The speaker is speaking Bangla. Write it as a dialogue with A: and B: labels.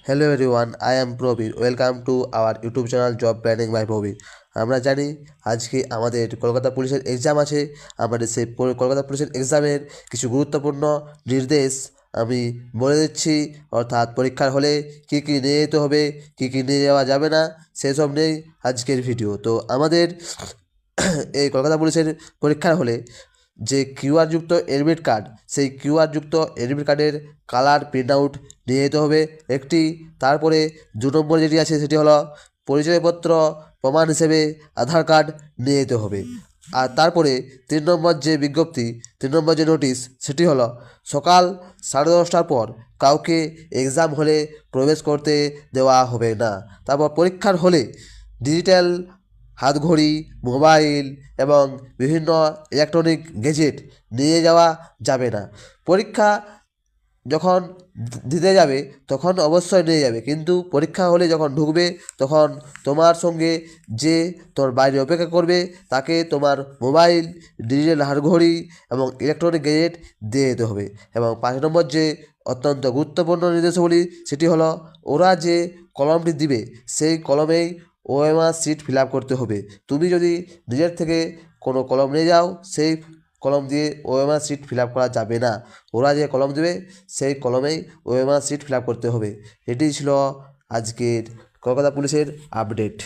A: Hello everyone, I am Prabir. Welcome to our YouTube channel job planning by Prabir. আমরা জানি আজকে আমাদের কলকাতা পুলিশের এক্সাম আছে। আমাদের সেই কলকাতা পুলিশের এক্সামের কিছু গুরুত্বপূর্ণ নির্দেশ আমি বলে দিচ্ছি, অর্থাৎ পরীক্ষার হলে কী কী নিয়ে যেতে হবে, কী কী নিয়ে যাওয়া যাবে না, সেসব নিয়েই আজকের ভিডিও। তো আমাদের এই কলকাতা পুলিশের পরীক্ষার হলে যে কিউআরযুক্ত এডমিট কার্ড, সেই কিউআরযুক্ত এডমিট কার্ডের কালার প্রিন্ট আউট নিয়ে যেতে হবে একটি। তারপরে 2 নম্বর যেটি আছে সেটি হলো পরিচয়পত্র প্রমাণ হিসেবে আধার কার্ড নিয়ে যেতে হবে। আর তারপরে 3 নম্বর যে বিজ্ঞপ্তি, 3 নম্বর যে নোটিশ, সেটি হলো সকাল 10:30টার পর কাউকে এক্সাম হলে প্রবেশ করতে দেওয়া হবে না। তারপর পরীক্ষার হলে ডিজিটাল হাতঘড়ি, মোবাইল এবং বিভিন্ন ইলেকট্রনিক গ্যাজেট নিয়ে যাওয়া যাবে না। পরীক্ষা যখন দিতে যাবে তখন অবশ্যই নিয়ে যাবে, কিন্তু পরীক্ষা হলে যখন ঢুকবে তখন তোমার সঙ্গে যে তোর বাইরে অপেক্ষা করবে তাকে তোমার মোবাইল, ডিজিটাল হাতঘড়ি এবং ইলেকট্রনিক গ্যাজেট দিয়ে যেতে হবে। এবং 5 নম্বর যে অত্যন্ত গুরুত্বপূর্ণ নির্দেশাবলী, সেটি হলো ওরা যে কলমটি দিবে সেই কলমেই ওএমআর সিট ফিল আপ করতে হবে। তুমি যদি নিজের থেকে কোনো কলম নিয়ে যাও, সেই কলম দিয়ে ওএমআর সিট ফিল আপ করা যাবে না। ওরা যে কলম দেবে সেই কলমেই ওএমআর সিট ফিল আপ করতে হবে। এটি ছিল আজকের কলকাতা পুলিশের আপডেট।